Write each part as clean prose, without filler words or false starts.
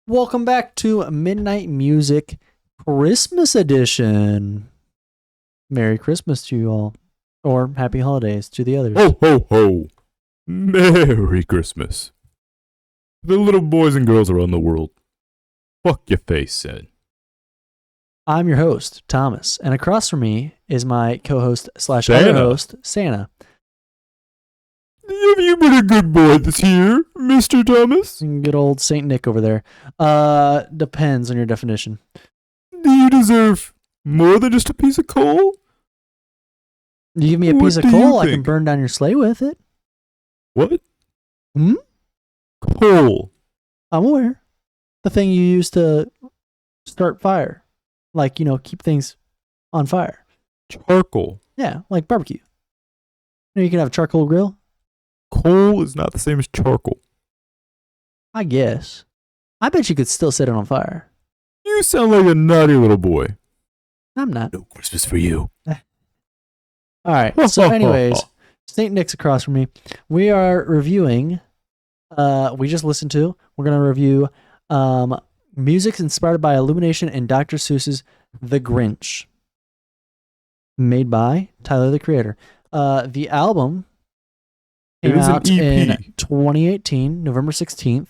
Welcome back to Midnight Music Christmas Edition. Merry Christmas to you all. Or Happy Holidays to the others. Ho, ho, ho. Merry Christmas. The little boys and girls around the world. Fuck your face, Sid. I'm your host, Thomas, and across from me is my co-host / other host, Santa. Have you been a good boy this year, Mr. Thomas? Good old Saint Nick over there. Depends on your definition. Do you deserve more than just a piece of coal? You give me a piece of coal, I can burn down your sleigh with it. What? Hmm? Coal. I'm aware. The thing you use to start fire. Like, keep things on fire. Charcoal. Yeah, like barbecue. You can have a charcoal grill. Coal is not the same as charcoal. I guess. I bet you could still set it on fire. You sound like a naughty little boy. I'm not. No Christmas for you. All right. So anyways, St. Nick's across from me. We are reviewing, we just listened to, we're going to review music inspired by Illumination and Dr. Seuss's The Grinch. Made by Tyler, the Creator. The album came out in 2018, November 16th.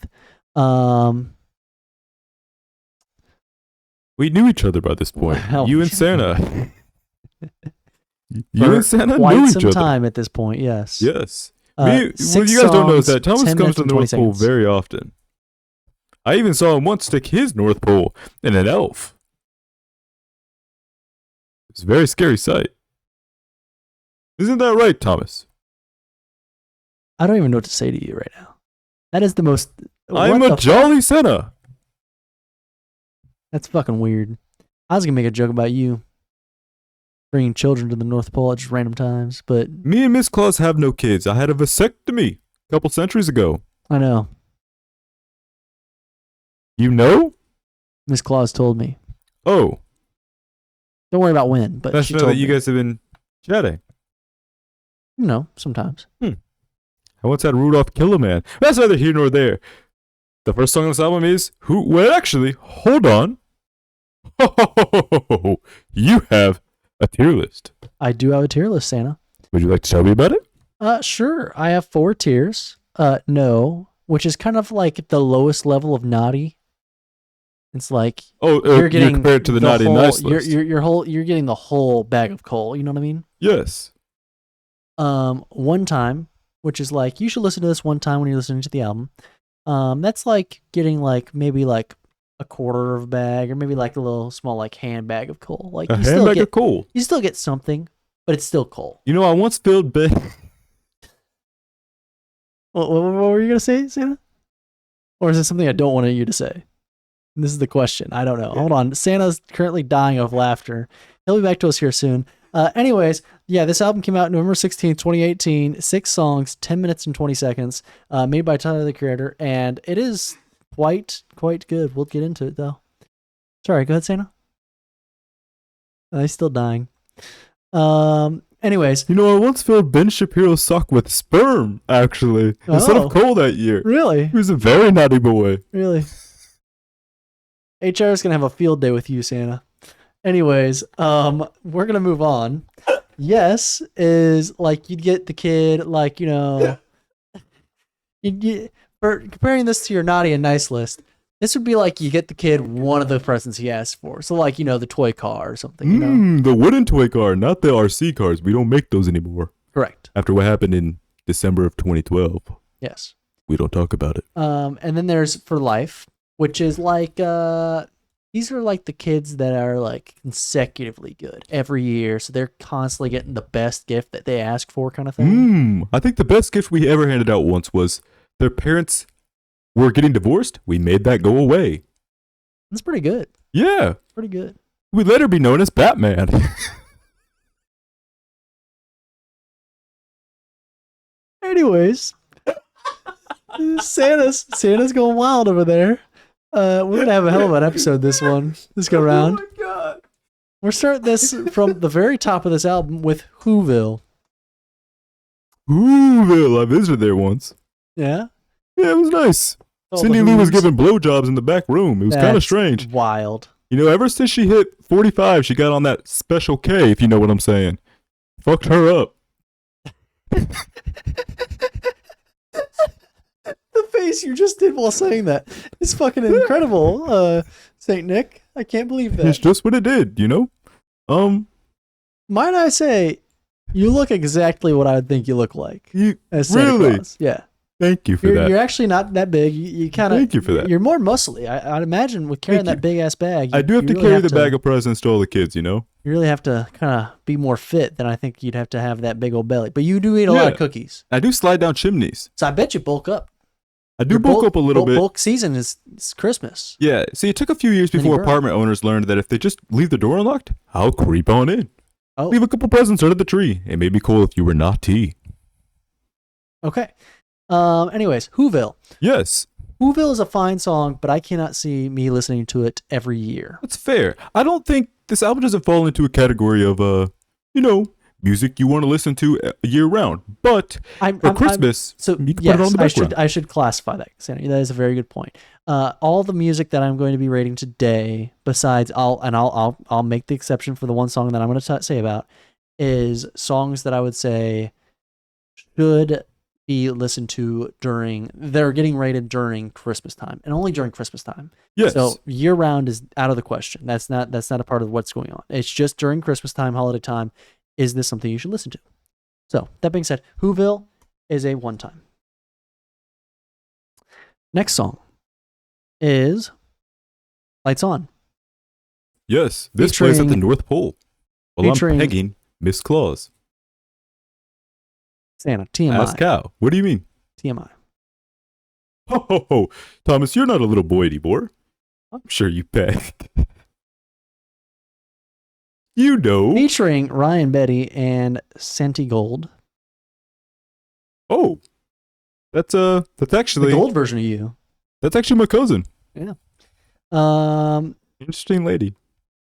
We knew each other by this point. Well, you and Santa. You and Santa quite knew each some other. time at this point, yes. Yes. What you guys don't know is that Thomas comes to the North Pole very often. I even saw him once stick his North Pole in an elf. It's a very scary sight. Isn't that right, Thomas? I don't even know what to say to you right now. That is the most... I'm a jolly Santa. That's fucking weird. I was going to make a joke about you bringing children to the North Pole at just random times, but... Me and Miss Claus have no kids. I had a vasectomy a couple centuries ago. I know. You know? Miss Claus told me. Oh. Don't worry about when, but she told that me. you guys have been chatting. Sometimes. I once had Rudolph kill a man. That's neither here nor there. The first song on this album is well, actually, hold on. You have a tier list. I do have a tier list, Santa. Would you like to tell me about it? Sure. I have 4 tiers. No, which is kind of like the lowest level of naughty. It's like you're compared to the naughty whole, nice list. You're getting the whole bag of coal. You know what I mean? Yes. One time, which is like you should listen to this one time when you're listening to the album. That's like getting like maybe like a quarter of a bag or maybe like a little small like handbag of coal. Like a handbag of coal. You still get something, but it's still coal. You know, I once filled big. What were you gonna say, Santa? Or is it something I don't want you to say? This is the question. I don't know. Hold on. Santa's currently dying of laughter. He'll be back to us here soon. Anyways, yeah, this album came out November 16th, 2018. 6 songs, 10 minutes and 20 seconds, made by Tyler, the Creator, and it is quite good. We'll get into it, though. Sorry, go ahead, Santa. He's still dying. Anyways. You know, I once filled Ben Shapiro's sock with sperm, actually, instead of coal that year. Really? He was a very naughty boy. Really? HR is going to have a field day with you, Santa. Anyways, we're going to move on. Yes is like you'd get the kid, like, for comparing this to your naughty and nice list, this would be like you get the kid one of the presents he asked for. So like, the toy car or something, The wooden toy car, not the RC cars. We don't make those anymore. Correct. After what happened in December of 2012. Yes. We don't talk about it. And then there's For Life, which is like, these are like the kids that are like consecutively good every year. So they're constantly getting the best gift that they ask for kind of thing. I think the best gift we ever handed out once was their parents were getting divorced. We made that go away. That's pretty good. Yeah. Pretty good. We'd later be known as Batman. Anyways, Santa's going wild over there. We're gonna have a hell of an episode this go round. Oh my god! We're starting this from the very top of this album with Whoville. Whoville, I visited there once. Yeah. Yeah, it was nice. Cindy Lou was giving blowjobs in the back room. It was kind of strange. Wild. You know, ever since she hit 45, she got on that Special K, if you know what I'm saying. Fucked her up. The face you just did while saying that is fucking incredible, Saint Nick. I can't believe that. It's just what it did, you know? Might I say, you look exactly what I would think you look like. As Santa Claus. Yeah. Thank you for that. You're actually not that big. You kind of. Thank you for that. You're more muscly. I'd imagine with carrying that big ass bag. I do have to carry the bag of presents to all the kids, you know? You really have to kind of be more fit than I think you'd have to have that big old belly. But you do eat a lot of cookies. I do slide down chimneys. So I bet you bulk up. I do bulk up a little bit. Bulk season is Christmas. Yeah. See, it took a few years before apartment owners learned that if they just leave the door unlocked, I'll creep on in. Oh. Leave a couple presents under the tree. It may be cool if you were naughty. Okay. Anyways, Whoville. Yes. Whoville is a fine song, but I cannot see me listening to it every year. That's fair. I don't think this album doesn't fall into a category of, music you want to listen to year round. But for Christmas, you can put it on the background. I should classify that, Sandy. That is a very good point. All the music that I'm going to be rating today, besides I'll make the exception for the one song that I'm going to say about, is songs that I would say should be listened to they're getting rated during Christmas time, and only during Christmas time. Yes. So year round is out of the question. That's not a part of what's going on. It's just during Christmas time, holiday time. Is this something you should listen to? So that being said, Whoville is a one time. Next song is Lights On. Yes, this plays at the North Pole while I'm pegging Miss Claus. Santa, TMI. Ask how. What do you mean? TMI. Ho, ho, ho. Thomas, you're not a little boy anymore. I'm sure you pegged. You know. Featuring Ryan Betty and Santi Gold. Oh. That's actually the gold version of you. That's actually my cousin. Yeah. Interesting lady.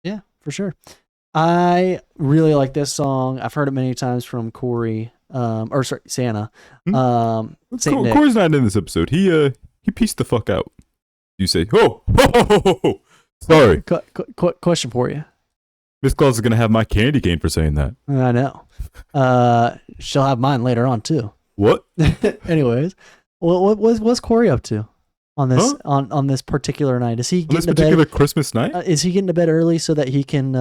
Yeah, for sure. I really like this song. I've heard it many times from Corey. Santa. Corey's not in this episode. He pieced the fuck out. You say, ho, ho, ho, ho, ho. Sorry. Question for you. Miss Claus is going to have my candy cane for saying that. I know. She'll have mine later on, too. What? Anyways, what's Corey up to on this on this particular night? Is he getting to bed? Christmas night? Is he getting to bed early so that he can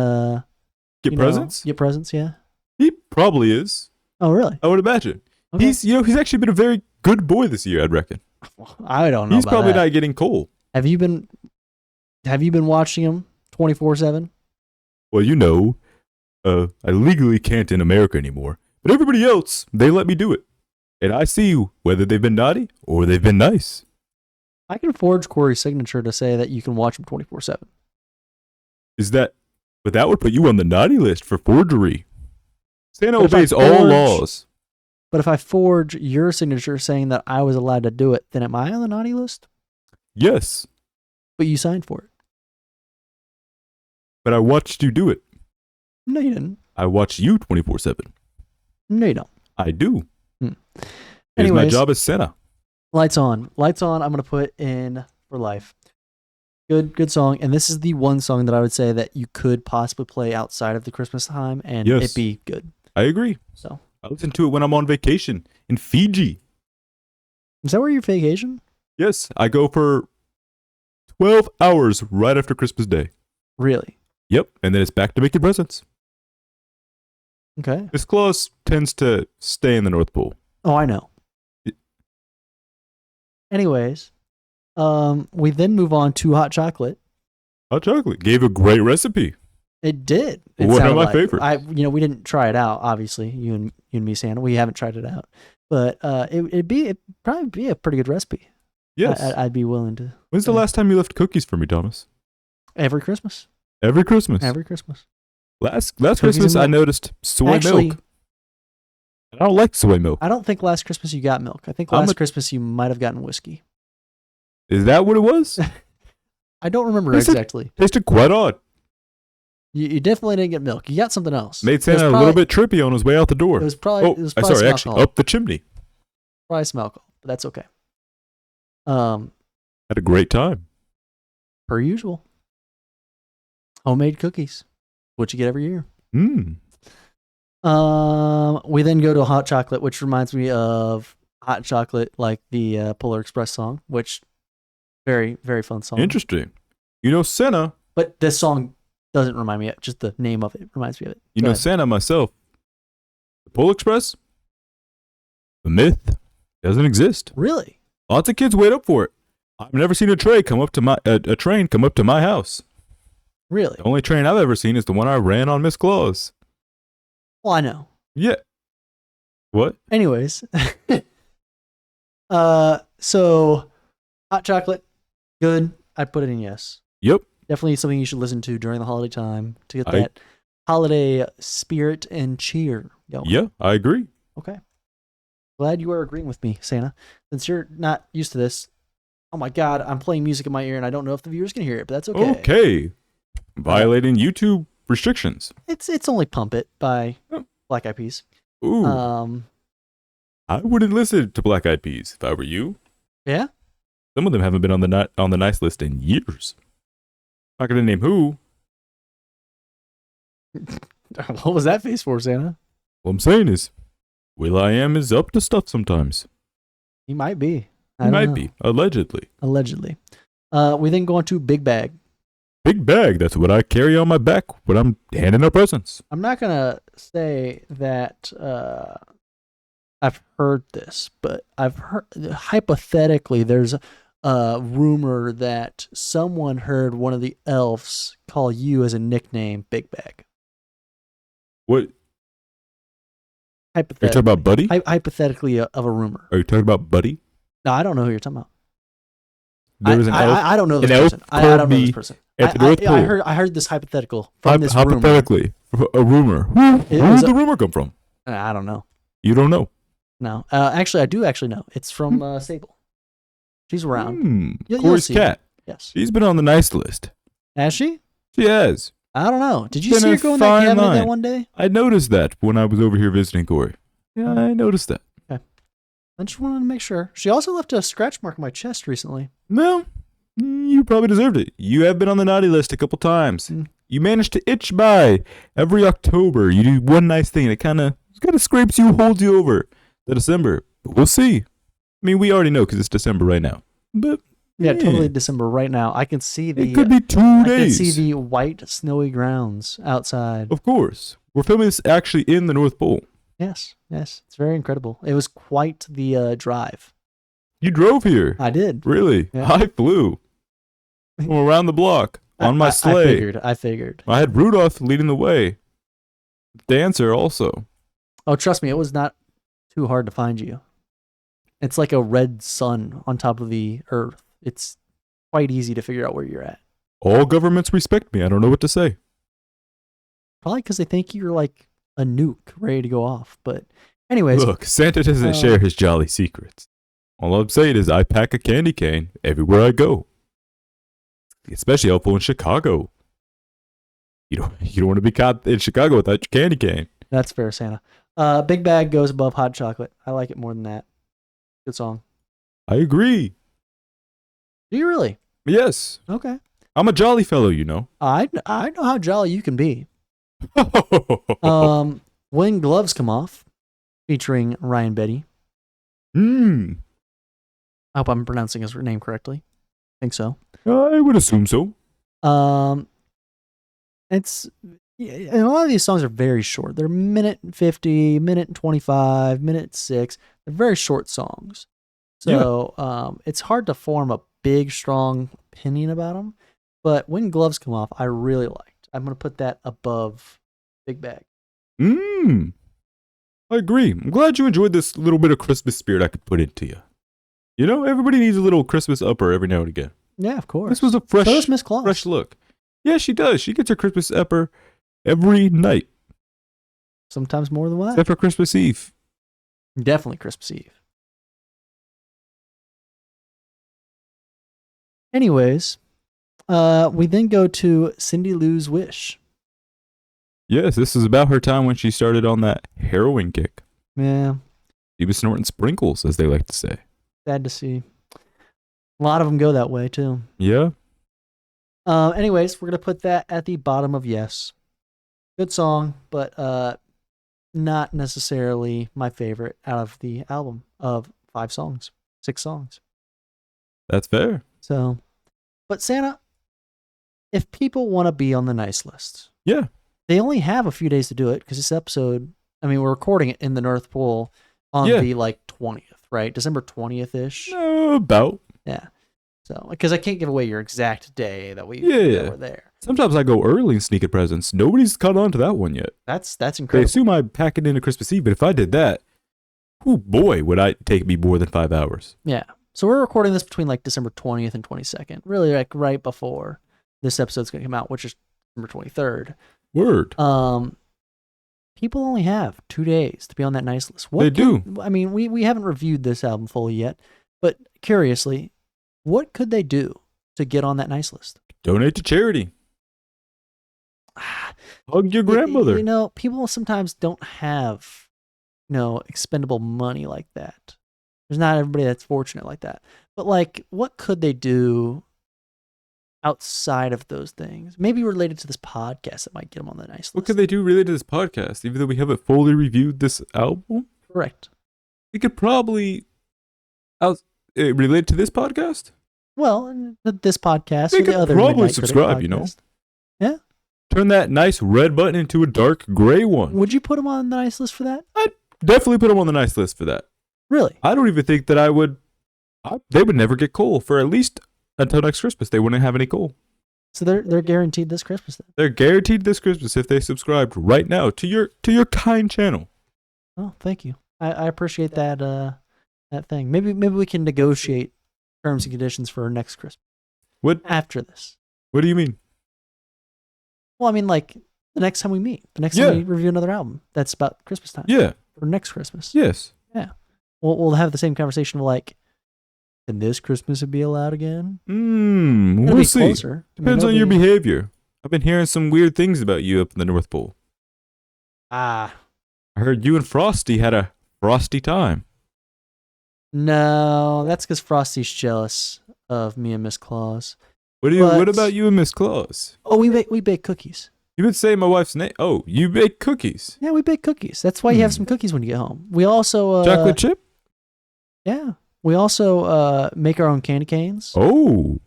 get presents? Get presents, yeah. He probably is. Oh, really? I would imagine. Okay. He's actually been a very good boy this year, I'd reckon. I don't know. He's probably not getting coal. Have you been watching him 24/7? Well, I legally can't in America anymore. But everybody else, they let me do it. And I see whether they've been naughty or they've been nice. I can forge Corey's signature to say that you can watch him 24/7. But that would put you on the naughty list for forgery. Santa obeys all laws. But if I forge your signature saying that I was allowed to do it, then am I on the naughty list? Yes. But you signed for it. But I watched you do it. No, you didn't. I watch you 24/7. No, you don't. I do. Anyways, my job is Santa. Lights On. Lights On, I'm going to put in for life. Good song. And this is the one song that I would say that you could possibly play outside of the Christmas time and it'd be good. I agree. So I listen to it when I'm on vacation in Fiji. Is that where your vacation? Yes. I go for 12 hours right after Christmas Day. Really? Yep. And then it's back to making presents. Okay. Miss Claus tends to stay in the North Pole. Oh, I know. Anyways, we then move on to hot chocolate. Hot chocolate gave a great recipe. It did. One of my favorites. We didn't try it out. Obviously, you and me, Santa. We haven't tried it out, but it'd probably be a pretty good recipe. Yes, I'd be willing to. When's the last time you left cookies for me, Thomas? Every Christmas. Every Christmas. Every Christmas. Last Christmas, I noticed soy milk. I don't like soy milk. I don't think last Christmas you got milk. I think last Christmas you might have gotten whiskey. Is that what it was? I don't remember exactly. Tasted quite odd. You definitely didn't get milk. You got something else. Made Santa a little bit trippy on his way out the door. It was probably. Actually, up the chimney. Probably some alcohol, but that's okay. Had a great time. Per usual. Homemade cookies. What you get every year. Mm. We then go to hot chocolate, which reminds me of hot chocolate, like the Polar Express song, which very, very fun song. Interesting. You know, Senna. But this song doesn't remind me of it. Just the name of it reminds me of it. You Go know, ahead. Santa myself. The Pole Express. The myth doesn't exist. Really? Lots of kids wait up for it. I've never seen a train come up to my house. Really? The only train I've ever seen is the one I ran on Miss Claus. Well, I know. Yeah. What? Anyways. So hot chocolate, good. I'd put it in yes. Yep. Definitely something you should listen to during the holiday time to get that holiday spirit and cheer going. Yeah, I agree. Okay. Glad you are agreeing with me, Santa. Since you're not used to this, oh my God, I'm playing music in my ear and I don't know if the viewers can hear it, but that's okay. Okay. Violating YouTube restrictions. It's only Pump It by Black Eyed Peas. Ooh. I wouldn't listen to Black Eyed Peas if I were you. Yeah? Some of them haven't been on the nice list in years. Not gonna name who. What was that face for, Santa? What I'm saying is, will.i.am is up to stuff sometimes. He might be. He might be, allegedly. Allegedly. We then go on to Big Bag. Big bag, that's what I carry on my back when I'm handing out presents. I'm not going to say that I've heard this, but I've heard, hypothetically, there's a rumor that someone heard one of the elves call you as a nickname Big Bag. What? Are you Hypothetically. talking about Buddy? Hypothetically of a rumor. Are you talking about Buddy? No, I don't know who you're talking about. There was an elf. I don't know this an elf person. I called don't know me this person. at the North Pole. I heard this hypothetical from this rumor. Hypothetically, a rumor. Who did the rumor come from? I don't know. You don't know. No. Actually, I do actually know. It's from Sable. She's around. You'll Corey's see. cat. Yes. She's been on the nice list. Has she? She has. I don't know. Did you Been see her a go in that fine cabinet line. that one day? I noticed that when I was over here visiting Corey. Yeah, I noticed that. Okay. I just wanted to make sure. She also left a scratch mark on my chest recently. No, you probably deserved it. You have been on the naughty list a couple times. You managed to itch by every October. You do one nice thing and it kind of scrapes you, holds you over to December. But we'll see. I mean, we already know because it's December right now. But yeah, totally December right now. I can see the. It could be 2 days. I can see the white snowy grounds outside. Of course, we're filming this actually in the North Pole. Yes, it's very incredible. It was quite the drive. You drove here. I did. Really? Yeah. I flew from around the block on my sleigh. I figured. I had Rudolph leading the way. Dancer also. Oh, trust me, it was not too hard to find you. It's like a red sun on top of the earth. It's quite easy to figure out where you're at. All governments respect me. I don't know what to say. Probably because they think you're like a nuke ready to go off. But anyways. Look, Santa doesn't share his jolly secrets. All I'm saying is I pack a candy cane everywhere I go. Especially helpful in Chicago. You don't want to be caught in Chicago without your candy cane. That's fair, Santa. Big Bag goes above Hot Chocolate. I like it more than that. Good song. I agree. Do you really? Yes. Okay. I'm a jolly fellow, you know. I know how jolly you can be. When Gloves Come Off, featuring Ryan Betty. I I hope I'm pronouncing his name correctly. I think so. I would assume so. And a lot of these songs are very short. They're minute 50, minute 25, minute 6. They're very short songs. So it's hard to form a big, strong opinion about them. But When Gloves Come Off, I really liked. I'm going to put that above Big Bag. I agree. I'm glad you enjoyed this little bit of Christmas spirit I could put into you. You know, everybody needs a little Christmas upper every now and again. Yeah, of course. This was a So does Miss Claus. fresh look. Yeah, she does. She gets her Christmas upper every night. Sometimes more than one. Except for Christmas Eve. Definitely Christmas Eve. Anyways, we then go to Cindy Lou's Wish. Yes, this is about her time when she started on that heroin kick. Yeah, She was snorting sprinkles, as they like to say. sad to see. A lot of them go that way too. Yeah. Anyways, we're gonna put that at the bottom of yes. Good song, but not necessarily my favorite out of the album of 6 songs. That's fair. So, but Santa, if people want to be on the nice list, Yeah. they only have a few days to do it because this episode, I mean, we're recording it in the North Pole on the 20th, right? December 20th ish. About. Yeah. So, because I can't give away your exact day that we were there. Sometimes I go early and sneak a presents. Nobody's caught on to that one yet. That's They incredible. assume I pack it into Christmas Eve, but if I did that, oh boy, would I take me more than 5 hours. Yeah. So we're recording this between like December 20th and 22nd, really like right before this episode's going to come out, which is December 23rd. Word. People only have 2 days to be on that nice list. They do. I mean, we haven't reviewed this album fully yet, but curiously, what could they do to get on that nice list? Donate to charity. Hug your grandmother. You know, people sometimes don't have, expendable money like that. There's not everybody that's fortunate like that. But like, what could they do outside of those things? Maybe related to this podcast that might get them on the nice list. What could they do related to this podcast? Even though we haven't fully reviewed this album? Correct. We could probably relate to this podcast? Well, this podcast They or the could other probably Midnight Critic subscribe, you know. podcast. Yeah. Turn that nice red button into a dark gray one. Would you put them on the nice list for that? I'd definitely put them on the nice list for that. Really? I don't even think that they would never get coal for at least until next Christmas. They wouldn't have any coal. So they're guaranteed this Christmas then? They're guaranteed this Christmas if they subscribed right now to your kind channel. Oh, thank you. I appreciate that that thing. Maybe we can negotiate terms and conditions for next Christmas. What after this? What do you mean? Well, I mean like the next time we meet, the next time we review another album that's about Christmas time. Yeah. Or next Christmas. Yes. Yeah. We'll have the same conversation of like, can this Christmas be allowed again? We'll see. Closer. Depends on your behavior. I've been hearing some weird things about you up in the North Pole. I heard you and Frosty had a frosty time. No, that's because Frosty's jealous of me and Miss Claus. What about you and Miss Claus? Oh, we bake cookies. You've been saying my wife's name. Oh, you bake cookies. Yeah, we bake cookies. That's why you have some cookies when you get home. We also chocolate chip. Yeah, we also make our own candy canes. Oh,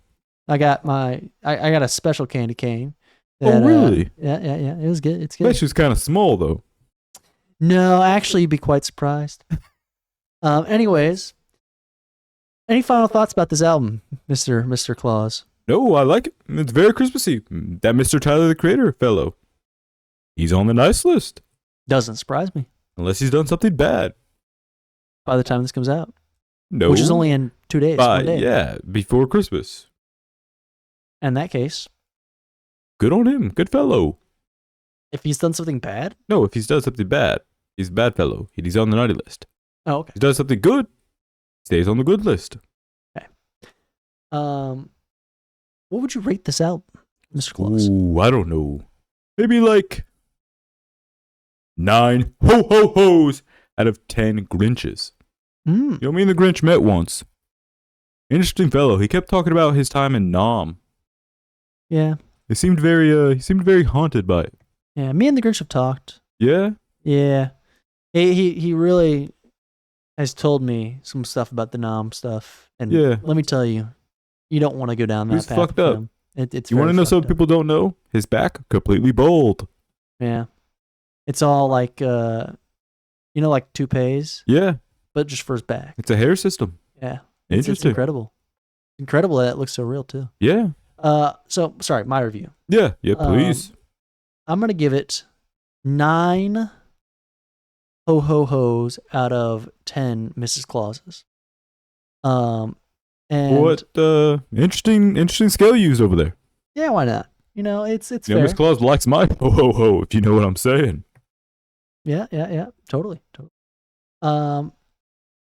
I got a special candy cane. That, really? Yeah. It was good. It's good. Bet she was kind of small though. No, actually, you'd be quite surprised. Anyways, any final thoughts about this album, Mr. Claus? No, I like it. It's very Christmassy. That Mr. Tyler the Creator fellow, he's on the nice list. Doesn't surprise me. Unless he's done something bad. By the time this comes out. No. Which is only in 2 days. 1 day. Yeah, before Christmas. In that case. Good on him. Good fellow. If he's done something bad? No, if he's done something bad, he's a bad fellow. He's on the naughty list. Oh, okay. If he does something good, stays on the good list. Okay. What would you rate this album, Mr. Claus? Ooh, I don't know. Maybe like 9 ho-ho-hos out of 10 Grinches. You know, me and the Grinch met once. Interesting fellow. He kept talking about his time in Nam. Yeah. He seemed very haunted by it. Yeah, me and the Grinch have talked. Yeah? Yeah. He really has told me some stuff about the Nam stuff. And let me tell you, you don't want to go down that He's path. fucked up. It's you want to know something people don't know? His back, completely bald. Yeah. It's all like, like toupees. Yeah. But just for his back. It's a hair system. Yeah. Interesting. It's incredible. Incredible that it looks so real, too. Yeah. So, sorry, my review. Yeah, please. I'm going to give it 9 ho-ho-hos out of 10 Mrs. Clauses. And what interesting scale you use over there. Yeah, why not? It's fair. Miss Claus likes my ho-ho-ho, if you know what I'm saying. Yeah. Totally.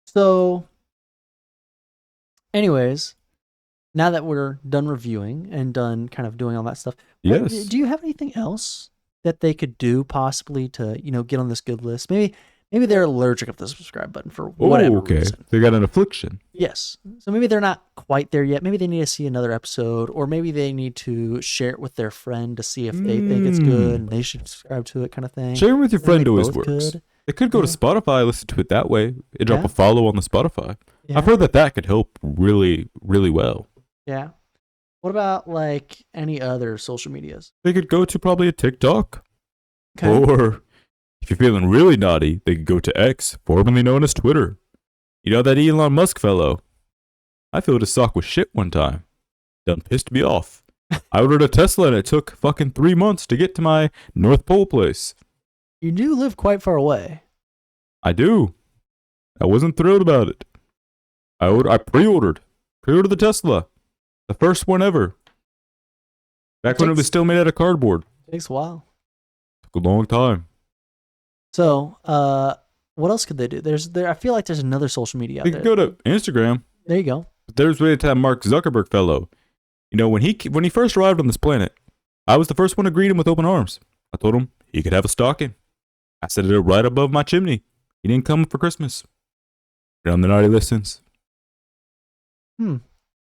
So, anyways, now that we're done reviewing and done kind of doing all that stuff, yes. Do you have anything else that they could do possibly to, get on this good list? Maybe maybe they're allergic of the subscribe button for whatever reason. They got an affliction. Yes. So maybe they're not quite there yet. Maybe they need to see another episode, or maybe they need to share it with their friend to see if they think it's good and they should subscribe to it, kind of thing. Sharing with your friend always works. Could. They could go to Spotify, listen to it that way, and drop Yeah. a follow on the Spotify. Yeah. I've heard that could help really, really well. Yeah. What about like any other social medias? They could go to probably a TikTok. Okay. Or if you're feeling really naughty, they could go to X, formerly known as Twitter. You know that Elon Musk fellow? I filled his sock with shit one time. Done pissed me off. I ordered a Tesla and it took fucking 3 months to get to my North Pole place. You do live quite far away. I do. I wasn't thrilled about it. I pre-ordered the Tesla. The first one ever. Back when it was still made out of cardboard. Takes a while. Took a long time. So, what else could they do? I feel like there's another social media out They there. could go to Instagram. There you go. But there's way to that Mark Zuckerberg fellow. You know, when he first arrived on this planet, I was the first one to greet him with open arms. I told him he could have a stocking. I set it right above my chimney. He didn't come for Christmas. But on the naughty list since.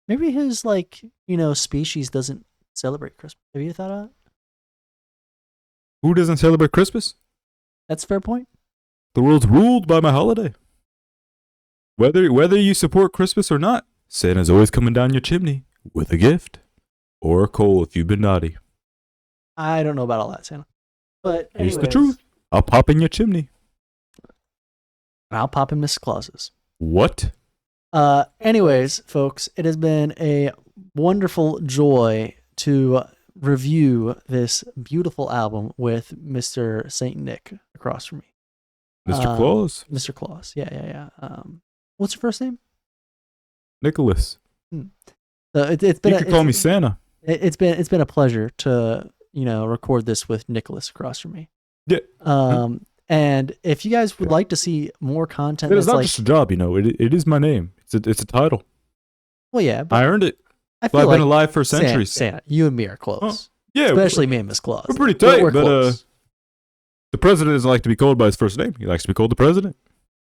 Maybe his species doesn't celebrate Christmas. Have you thought of that? Who doesn't celebrate Christmas? That's a fair point. The world's ruled by my holiday. Whether you support Christmas or not, Santa's always coming down your chimney with a gift or a coal if you've been naughty. I don't know about all that, Santa. But Here's the anyways, truth. I'll pop in your chimney. I'll pop in Miss Claus's. What? Anyways, folks, it has been a wonderful joy to review this beautiful album with Mr. Saint Nick across from me. Mr. Claus? Mr. Claus. Yeah. What's your first name? Nicholas. So it's been. You could call me Santa. It's been a pleasure to record this with Nicholas across from me. Yeah. And if you guys would like to see more content, It's not just a job, It is my name. It's a title. Well, yeah, but I earned it. I feel I've like been alive for centuries. Santa, you and me are close. Yeah, Especially me and Miss Claus. we're pretty tight, We're but close. the president doesn't like to be called by his first name. He likes to be called the president.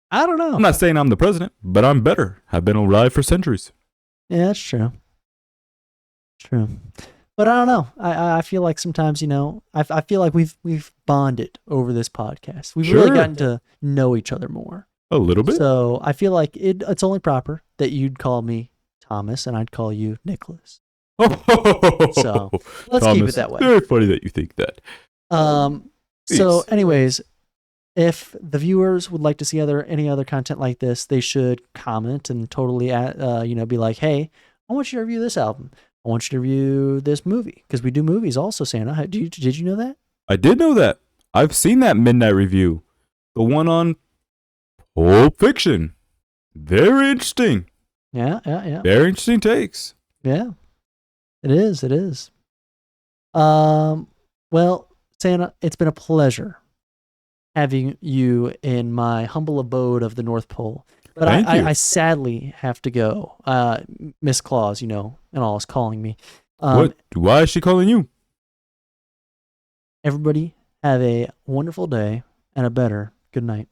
I don't know. I'm not saying I'm the president, but I'm better. I've been alive for centuries. Yeah, that's true. True. But I don't know. I feel like sometimes, I feel like we've bonded over this podcast. We've really Sure. gotten to know each other more. A little bit. So I feel like it's only proper that you'd call me Thomas and I'd call you Nicholas. So let's keep it that way. Very funny that you think that. So Peace. anyways, if the viewers would like to see any other content like this, they should comment and totally be like, hey, I want you to review this album. I want you to review this movie, because we do movies also, Santa. Did you know that? I did know that. I've seen that midnight review. The one on Pulp Fiction. Very interesting. Yeah. Very interesting takes. Yeah. It is. Well, Santa, it's been a pleasure having you in my humble abode of the North Pole. But Thank you. I sadly have to go. Miss Claus, and all is calling me. What? Why is she calling you? Everybody have a wonderful day and a better good night.